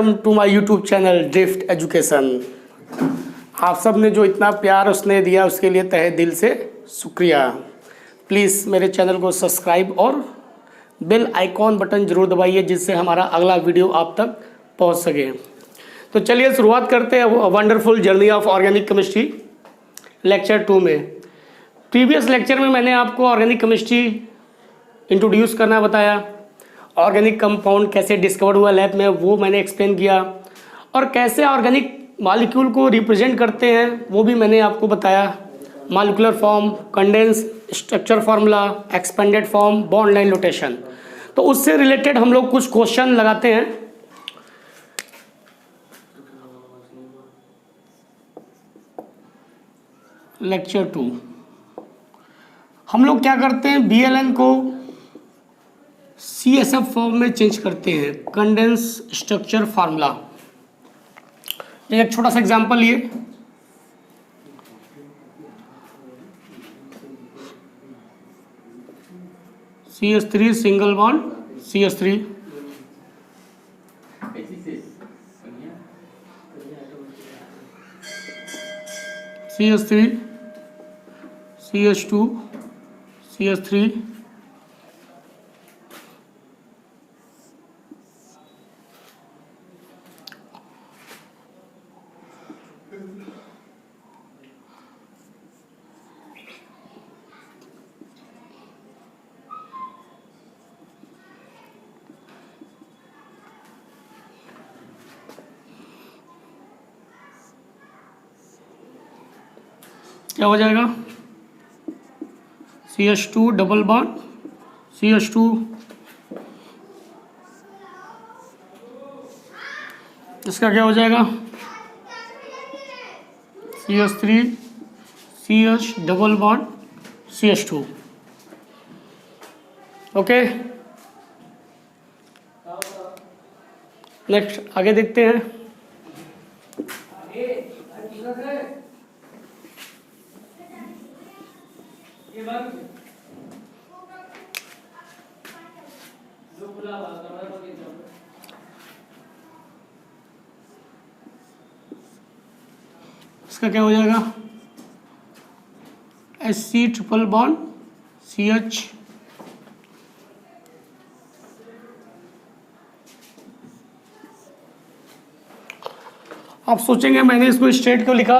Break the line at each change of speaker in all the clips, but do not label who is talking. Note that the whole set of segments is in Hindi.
Welcome to my YouTube channel Drift Education. आप सब ने जो इतना प्यार उसने दिया उसके लिए तहे दिल से शुक्रिया। प्लीज़ मेरे चैनल को सब्सक्राइब और बेल आइकॉन बटन ज़रूर दबाइए जिससे हमारा अगला वीडियो आप तक पहुंच सके। तो चलिए शुरुआत करते हैं wonderful journey of organic chemistry lecture 2 में। प्रीवियस लेक्चर में मैंने आपको ऑर्गेनिक केमिस्ट्री इंट्रोड्यूस करना बताया, ऑर्गेनिक कंपाउंड कैसे डिस्कवर हुआ लैब में वो मैंने एक्सप्लेन किया, और कैसे ऑर्गेनिक मॉलिक्यूल को रिप्रेजेंट करते हैं वो भी मैंने आपको बताया। Molecular form, condense structure formula, expanded form, bond line rotation. तो उससे रिलेटेड हम लोग कुछ क्वेश्चन लगाते हैं। लेक्चर 2 हम लोग क्या करते हैं, BLN को CSF फॉर्म में चेंज करते हैं, कंडेंस स्ट्रक्चर फार्मूला। एक छोटा सा एग्जांपल लिए, CH3 single bond CH3, CH3 CH2 CH3 क्या हो जाएगा, CH2 डबल बॉन्ड CH2, इसका क्या हो जाएगा, CH3 CH double bond CH2। Okay, next आगे देखते हैं। इसका क्या हो जाएगा, SC ट्रिपल बॉन्ड CH, आप सोचेंगे मैंने इसको स्ट्रेट क्यों लिखा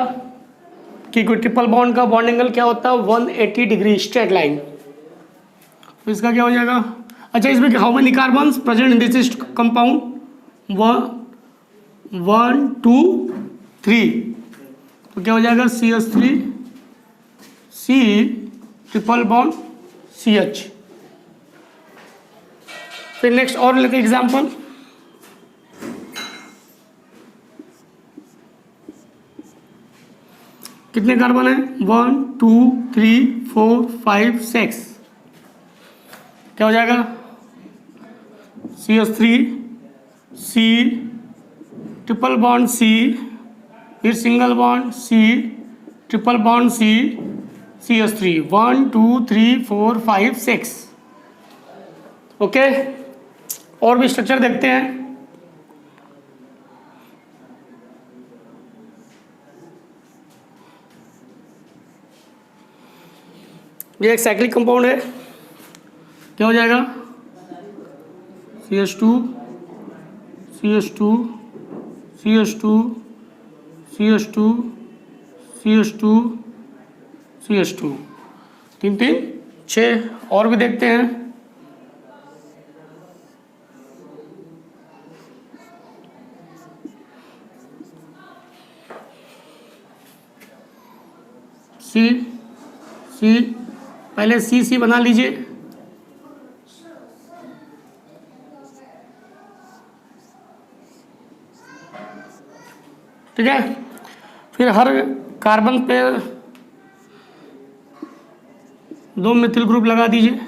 कि कोई ट्रिपल बॉन्ड का बॉन्ड एंगल क्या होता है, 180 डिग्री स्ट्रेट लाइन। तो इसका क्या हो जाएगा, अच्छा इसमें how many carbons present in this compound, 1 2 3, तो क्या हो जाएगा CH3 C triple bond CH। फिर नेक्स्ट और लेते एग्जांपल, कितने कार्बन है, 1 2 3 4 5 6, क्या हो जाएगा, CH3 C triple bond C, फिर single bond C triple bond C CH3, 1 2 3 4 5 6। Okay, और भी स्ट्रक्चर देखते हैं। ये एक साइक्लिक कंपाउंड है, क्या हो जाएगा, CH2 CH2 CH2 CH2 CH2 CH2, 3 3 6। और भी देखते हैं, C पहले C बना लीजिए, ठीक है। फिर हर कार्बन पे 2 मिथिल ग्रुप लगा दीजिए,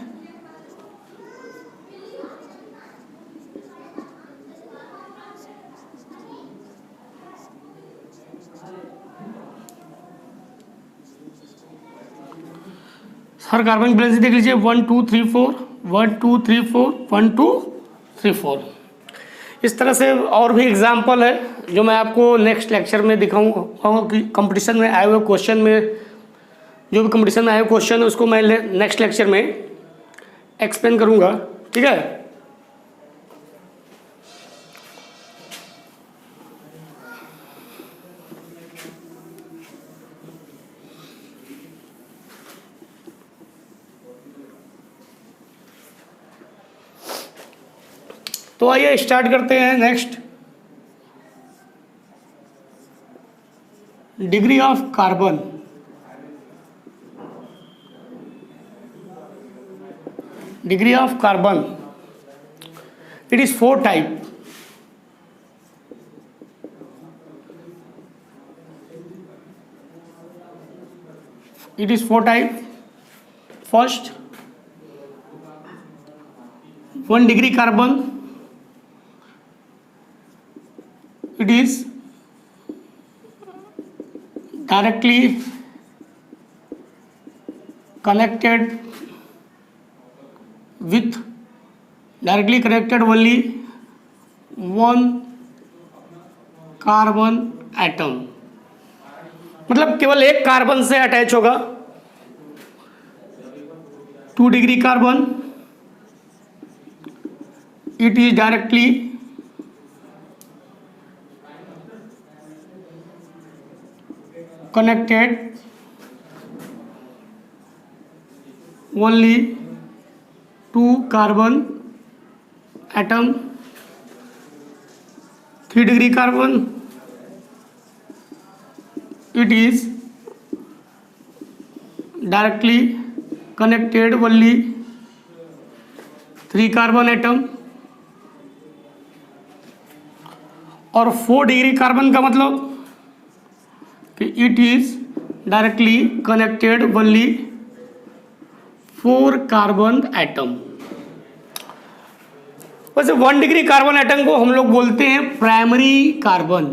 हर कार्बन बैलेंस देख लीजिए, 1 2 3 4 1 2 3 4 1 2 3 4। इस तरह से और भी एग्जाम्पल है जो मैं आपको नेक्स्ट लेक्चर में दिखाऊंगा कि कंपटीशन में आए हुए क्वेश्चन में, जो भी कंपटीशन में आए हुए क्वेश्चन है उसको मैं नेक्स्ट लेक्चर में एक्सप्लेन करूंगा। ठीक है, तो आइए स्टार्ट करते हैं। Next, degree of carbon. Degree of carbon, it is 4 type. It is 4 type. First, 1 degree carbon. It is directly connected only 1 carbon atom, मतलब केवल एक कार्बन से अटैच होगा। 2 degree carbon, it is directly connected only 2 carbon atom. 3 degree carbon, it is directly connected only 3 carbon atom. और 4 डिग्री कार्बन का मतलब कि it is directly connected only 4 carbon atom. वैसे 1 डिग्री कार्बन एटम को हम लोग बोलते हैं प्राइमरी कार्बन।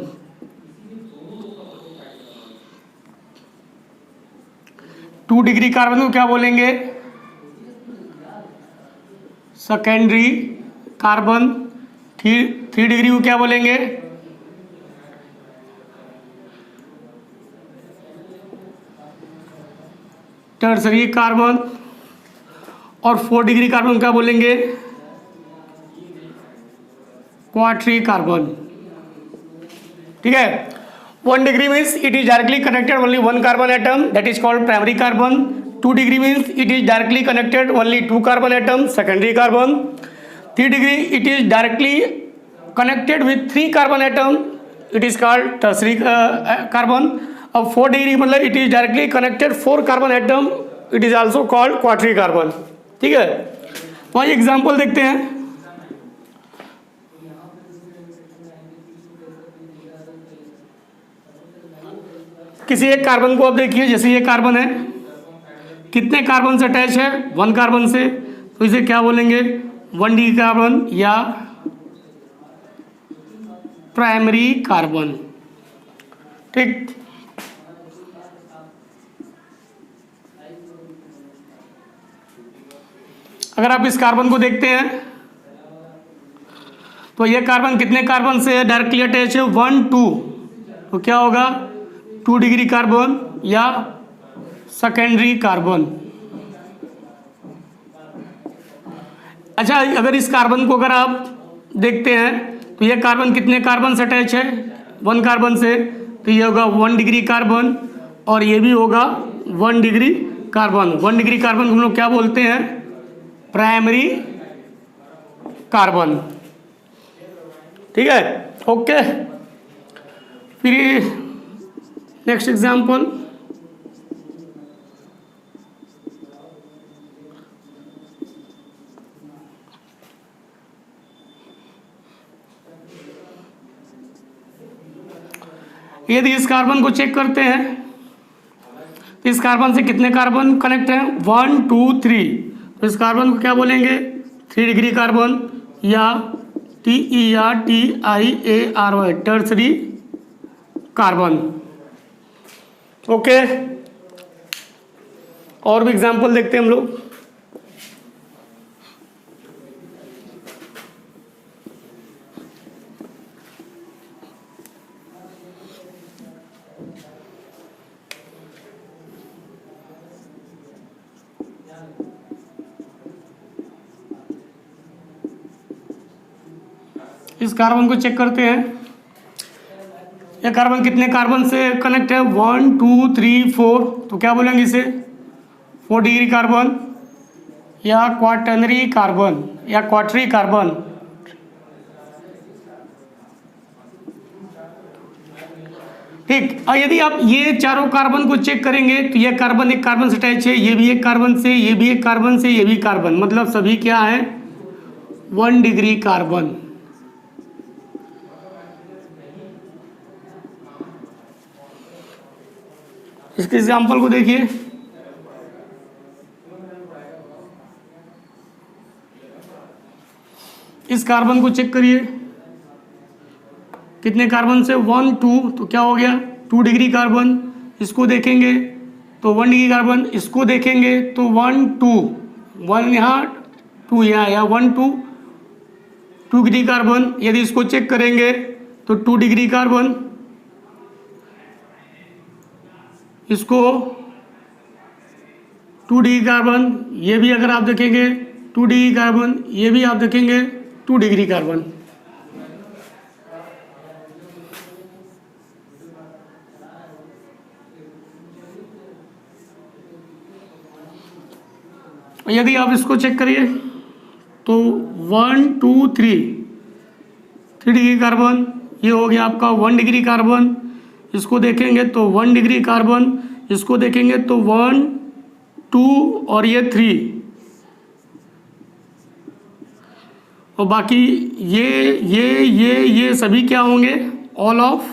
2 डिग्री कार्बन को क्या बोलेंगे? Secondary carbon. 3 डिग्री को क्या बोलेंगे? Tertiary carbon. और 4 डिग्री कार्बन क्या बोलेंगे? क्वार्टरी कार्बन। ठीक है, 1 degree means it is directly connected only 1 carbon atom, that is called primary carbon. 2 degree means it is directly connected only 2 carbon atom, secondary carbon. 3 degree it is directly connected with 3 carbon atom, it is called tertiary carbon. अब 4 डिग्री मतलब it is directly connected 4 carbon atom, it is also called quaternary carbon. ठीक है, तो आइए एग्जांपल देखते हैं। किसी एक कार्बन को आप देखिए, जैसे ये कार्बन है, कितने कार्बन से अटैच है? 1 कार्बन से, तो इसे क्या बोलेंगे? 1 डिग्री कार्बन या प्राइमरी कार्बन। ठीक, अगर आप इस कार्बन को देखते हैं तो यह कार्बन कितने कार्बन से डायरेक्टली अटैच है? 1 2, तो क्या होगा? 2 डिग्री कार्बन या सेकेंडरी कार्बन। अच्छा, अगर इस कार्बन को अगर आप देखते हैं तो यह कार्बन कितने कार्बन से अटैच है? 1 कार्बन से, तो ये होगा 1 डिग्री कार्बन और ये भी होगा 1 डिग्री कार्बन। 1 डिग्री कार्बन को हम लोग क्या बोलते हैं? Primary carbon. ठीक है, ओके। फिर नेक्स्ट एग्जाम्पल, यदि इस कार्बन को चेक करते हैं तो इस कार्बन से कितने कार्बन कनेक्ट हैं? 1 2 3, तो इस कार्बन को क्या बोलेंगे? 3 डिग्री कार्बन या TERTIARY, टर्सरी कार्बन। ओके, और भी एग्जांपल देखते हैं हम लोग। इस कार्बन को चेक करते हैं। यह कार्बन कितने कार्बन से कनेक्ट है? 1 2 3 4। तो क्या बोलेंगे इसे? 4 डिग्री कार्बन या क्वाटर्नरी कार्बन या क्वार्टरी कार्बन। ठीक। और यदि आप ये चारों कार्बन को चेक करेंगे तो यह कार्बन एक कार्बन से अटैच है, ये भी एक कार्बन से, ये भी एक कार्बन से, ये भी कार्बन, मतलब सभी क्या है? 1 डिग्री कार्बन। इसके एग्जाम्पल को देखिए। इस कार्बन को चेक करिए, कितने कार्बन से? 1 2। तो क्या हो गया? 2 डिग्री कार्बन। इसको देखेंगे तो 1 डिग्री कार्बन, इसको देखेंगे तो 1 2, 1 यहाँ 2 यहाँ, या 1 2 2 डिग्री कार्बन। यदि इसको चेक करेंगे तो 2 डिग्री कार्बन, इसको 2 डिग्री कार्बन, ये भी अगर आप देखेंगे 2 डिग्री कार्बन, ये भी आप देखेंगे 2 डिग्री कार्बन। यदि आप इसको चेक करिए तो 1 2 3 डिग्री कार्बन, ये हो गया आपका 1 डिग्री कार्बन। इसको देखेंगे तो 1 डिग्री कार्बन, इसको देखेंगे तो 1 2 और ये 3, और बाकी ये सभी क्या होंगे? All of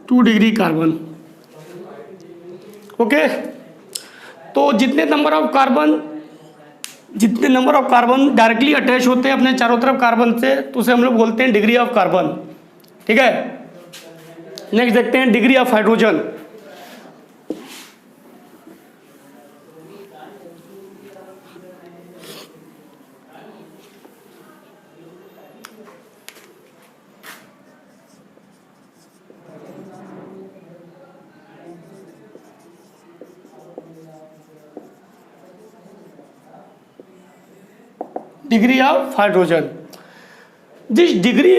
2 degree carbon. Okay. तो जितने number of carbon directly attach होते हैं अपने चारों तरफ कार्बन से, तो उसे हम लोग बोलते हैं डिग्री ऑफ कार्बन। ठीक है। नेक्स्ट देखते हैं degree of hydrogen. Degree of hydrogen, जिस डिग्री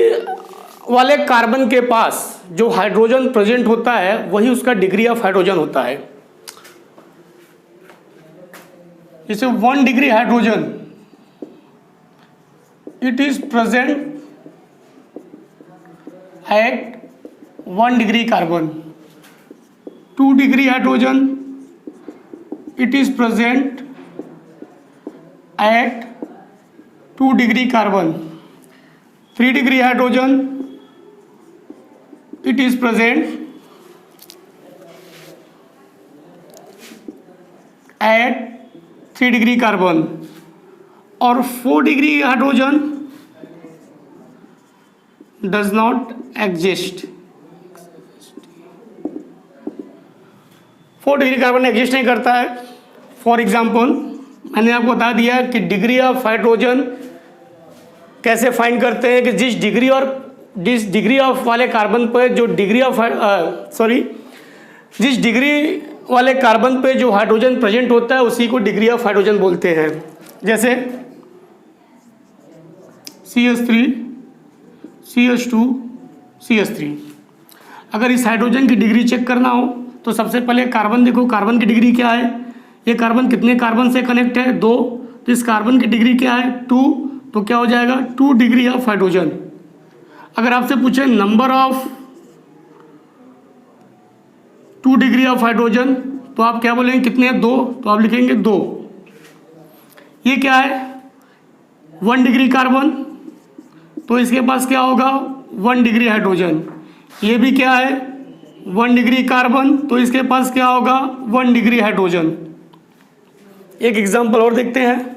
वाले कार्बन के पास जो हाइड्रोजन प्रेजेंट होता है वही उसका डिग्री ऑफ हाइड्रोजन होता है। जैसे 1 degree hydrogen, it is present at 1 degree carbon. 2 degree hydrogen, it is present at 2 degree carbon. 3 degree hydrogen, it is present at 3 degree carbon. और 4 degree hydrogen does not exist. 4 degree carbon exist नहीं करता है। फॉर एग्जाम्पल, मैंने आपको बता दिया कि डिग्री ऑफ हाइड्रोजन कैसे फाइंड करते हैं कि जिस डिग्री ऑफ वाले कार्बन पे जो जिस डिग्री वाले कार्बन पे जो हाइड्रोजन प्रेजेंट होता है उसी को डिग्री ऑफ हाइड्रोजन बोलते हैं। जैसे CH3 CH2 CH3। अगर इस हाइड्रोजन की डिग्री चेक करना हो तो सबसे पहले कार्बन देखो, कार्बन की डिग्री क्या है? ये कार्बन कितने कार्बन से कनेक्ट है? 2। तो इस कार्बन की डिग्री क्या है? 2। तो क्या हो जाएगा? 2 डिग्री ऑफ हाइड्रोजन। अगर आपसे पूछे number of 2 degree of hydrogen तो आप क्या बोलेंगे? कितने हैं? 2। तो आप लिखेंगे 2। ये क्या है? 1 डिग्री कार्बन, तो इसके पास क्या होगा? 1 डिग्री हाइड्रोजन। ये भी क्या है? 1 डिग्री कार्बन, तो इसके पास क्या होगा? 1 डिग्री हाइड्रोजन। एक एग्जाम्पल और देखते हैं।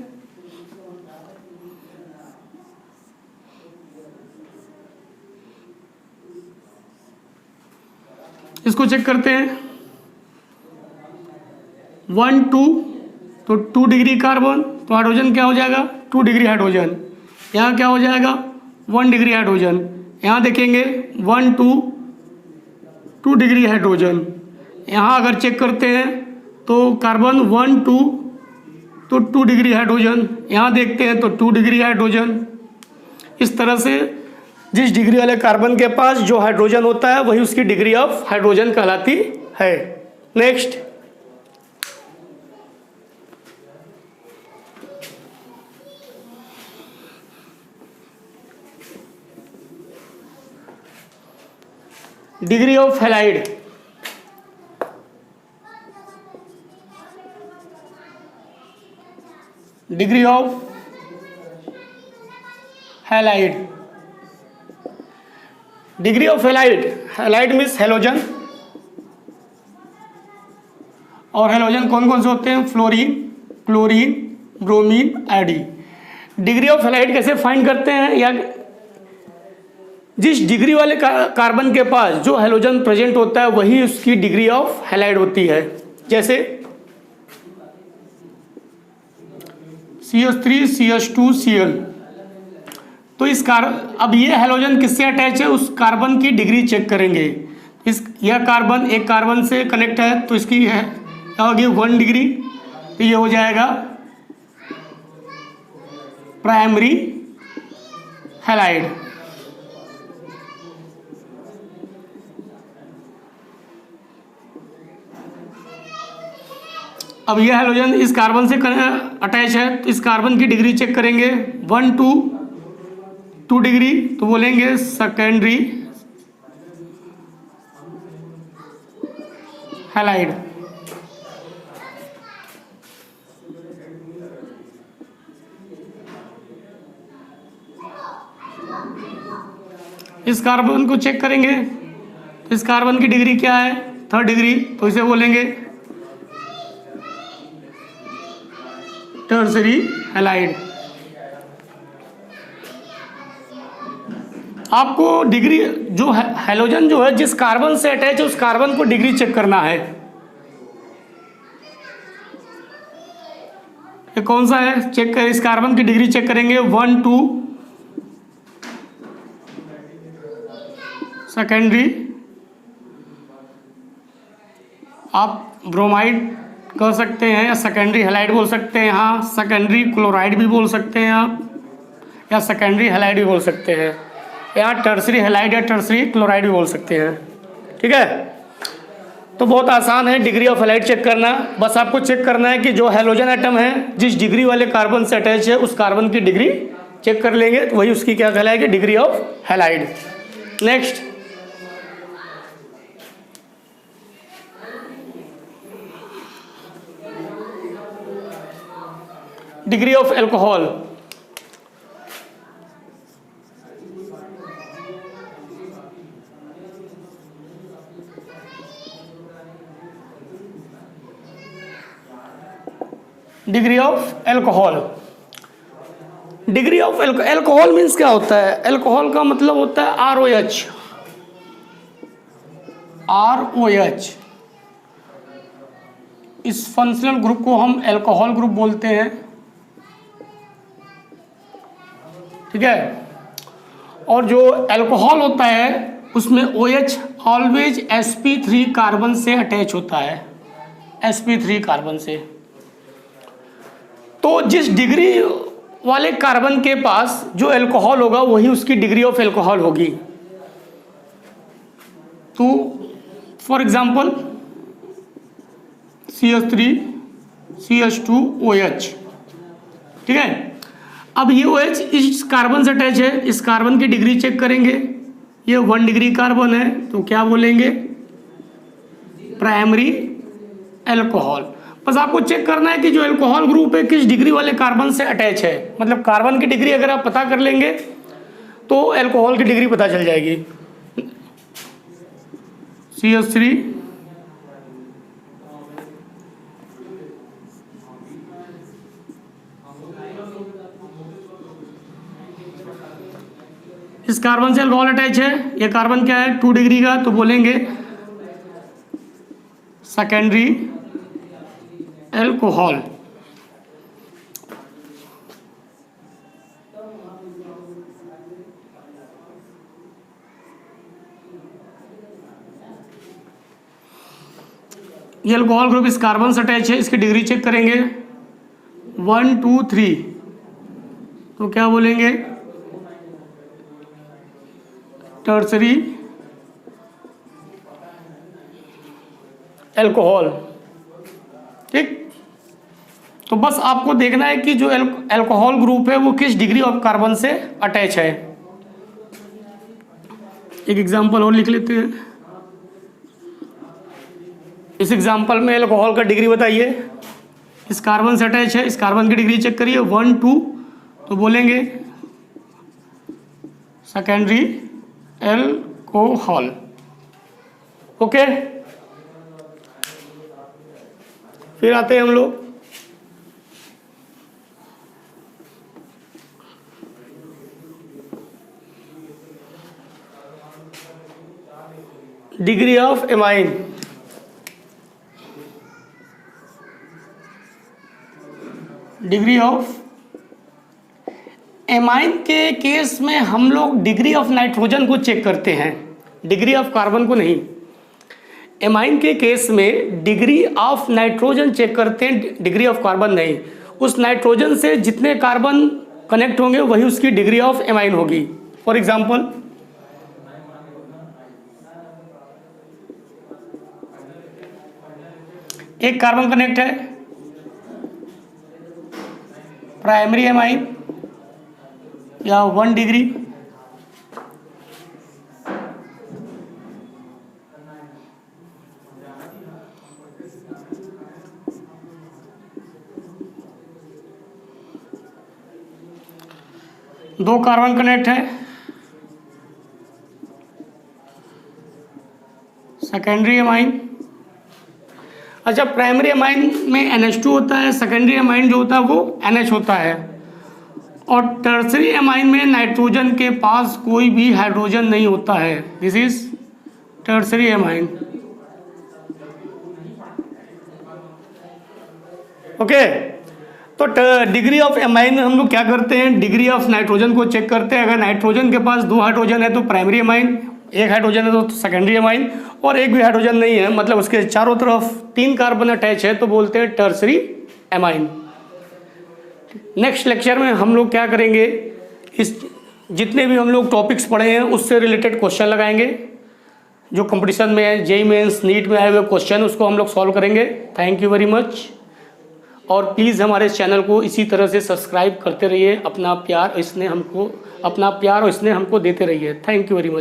इसको चेक करते हैं। 1 2, तो 2 डिग्री कार्बन, तो हाइड्रोजन क्या हो जाएगा? 2 डिग्री हाइड्रोजन। यहाँ क्या हो जाएगा? 1 डिग्री हाइड्रोजन। यहाँ देखेंगे 1 2 2 डिग्री हाइड्रोजन। यहाँ अगर चेक करते हैं तो कार्बन 1 2 तो 2 डिग्री हाइड्रोजन, यहाँ देखते हैं तो 2 डिग्री हाइड्रोजन। इस तरह से जिस डिग्री वाले कार्बन के पास जो हाइड्रोजन होता है वही उसकी डिग्री ऑफ हाइड्रोजन कहलाती है। Next, degree of halide. Degree of halide, degree of halide, halide means halogen, और हेलोजन कौन कौन से होते हैं? Fluorine, chlorine, bromine, iodine. Degree of halide कैसे फाइंड करते हैं? या जिस डिग्री वाले कार्बन के पास जो हेलोजन प्रेजेंट होता है वही उसकी डिग्री ऑफ हैलाइड होती है। जैसे CH3, CH2, Cl। तो अब ये हेलोजन किससे अटैच है उस कार्बन की डिग्री चेक करेंगे। यह कार्बन एक कार्बन से कनेक्ट है तो इसकी है क्या होगी? 1 डिग्री। तो ये हो जाएगा प्राइमरी हैलाइड। अब यह हेलोजन इस कार्बन से अटैच है तो इस कार्बन की डिग्री चेक करेंगे 1 to 2 डिग्री, तो बोलेंगे सेकेंडरी हैलाइड। इस कार्बन को चेक करेंगे तो इस कार्बन की डिग्री क्या है? 3rd डिग्री, तो इसे बोलेंगे टर्सरी हैलाइड। आपको डिग्री जो है हेलोजन जो है जिस कार्बन से अटैच है उस कार्बन को डिग्री चेक करना है। ये कौन सा है? चेक कर, इस कार्बन की डिग्री चेक करेंगे 1 to सेकेंडरी। आप ब्रोमाइड कह सकते हैं या सेकेंडरी हैलाइड बोल सकते हैं, यहाँ सेकेंडरी क्लोराइड भी बोल सकते हैं आप, या सेकेंडरी हैलाइड भी बोल सकते हैं, यहाँ टर्सरी हैलाइड या टर्सरी क्लोराइड भी बोल सकते हैं। ठीक है, तो बहुत आसान है डिग्री ऑफ हैलाइड चेक करना। बस आपको चेक करना है कि जो हैलोजन एटम है जिस डिग्री वाले कार्बन से अटैच है उस कार्बन की डिग्री चेक कर लेंगे तो वही उसकी क्या कहलाएगी? Degree of halide. Next, degree of alcohol. Degree of alcohol, degree of alcohol means क्या होता है? एल्कोहल का मतलब होता है ROH। ROH, इस फंक्शनल ग्रुप को हम एल्कोहल ग्रुप बोलते हैं। ठीक है, और जो एल्कोहल होता है उसमें OH ऑलवेज sp3 कार्बन से अटैच होता है, sp3 कार्बन से। तो जिस डिग्री वाले कार्बन के पास जो एल्कोहल होगा वही उसकी डिग्री ऑफ एल्कोहल होगी। तो for example CH3, CH2, OH। ठीक है, अब ये OH इस कार्बन से अटैच है, इस कार्बन की डिग्री चेक करेंगे। ये 1 डिग्री कार्बन है तो क्या बोलेंगे? Primary alcohol. बस आपको चेक करना है कि जो एल्कोहल ग्रुप है किस डिग्री वाले कार्बन से अटैच है। मतलब कार्बन की डिग्री अगर आप पता कर लेंगे तो एल्कोहल की डिग्री पता चल जाएगी। CH3, इस कार्बन से अल्कोहल अटैच है। ये कार्बन क्या है? 2 डिग्री का, तो बोलेंगे सेकेंडरी एल्कोहल। ये अल्कोहल ग्रुप इस कार्बन से अटैच है, इसकी डिग्री चेक करेंगे 1 2 3, तो क्या बोलेंगे? Tertiary alcohol. ठीक, तो बस आपको देखना है कि जो एल्कोहल ग्रुप है वो किस डिग्री ऑफ कार्बन से अटैच है। एक एग्जांपल और लिख लेते हैं। इस एग्जांपल में एल्कोहल का डिग्री बताइए। इस कार्बन से अटैच है, इस कार्बन की डिग्री चेक करिए 1 2, तो बोलेंगे सेकेंडरी एल्कोहल। ओके, फिर आते हैं हम लोग degree of amine. Degree of amine के केस में हम लोग डिग्री ऑफ नाइट्रोजन को चेक करते हैं, डिग्री ऑफ कार्बन को नहीं। एमाइन के केस में डिग्री ऑफ नाइट्रोजन चेक करते हैं, डिग्री ऑफ कार्बन नहीं। उस नाइट्रोजन से जितने कार्बन कनेक्ट होंगे वही उसकी डिग्री ऑफ एमाइन होगी। फॉर एग्जांपल, एक कार्बन कनेक्ट है, प्राइमरी एमाइन या 1 डिग्री, दो कार्बन कनेक्ट है, सेकेंडरी एमाइन। अच्छा, प्राइमरी एमाइन में NH2 होता है, सेकेंडरी एमाइन जो होता है वो NH होता है, और टर्सरी एमाइन में नाइट्रोजन के पास कोई भी हाइड्रोजन नहीं होता है। This is tertiary amine. Okay, तो डिग्री ऑफ एमाइन में हम लोग क्या करते हैं? डिग्री ऑफ नाइट्रोजन को चेक करते हैं। अगर नाइट्रोजन के पास 2 हाइड्रोजन है तो प्राइमरी एमाइन, 1 हाइड्रोजन है तो सेकेंडरी एमाइन, और एक भी हाइड्रोजन नहीं है मतलब उसके चारों तरफ 3 कार्बन अटैच है तो बोलते हैं टर्सरी एमाइन। नेक्स्ट लेक्चर में हम लोग क्या करेंगे, इस जितने भी हम लोग टॉपिक्स पढ़े हैं उससे रिलेटेड क्वेश्चन लगाएंगे। जो कंपटीशन में है, जेईई मेंस, नीट में आए हुए क्वेश्चन, उसको हम लोग सॉल्व करेंगे। थैंक यू वेरी मच, और प्लीज़ हमारे चैनल को इसी तरह से सब्सक्राइब करते रहिए। अपना प्यार और स्नेह हमको देते रहिए। Thank you very much.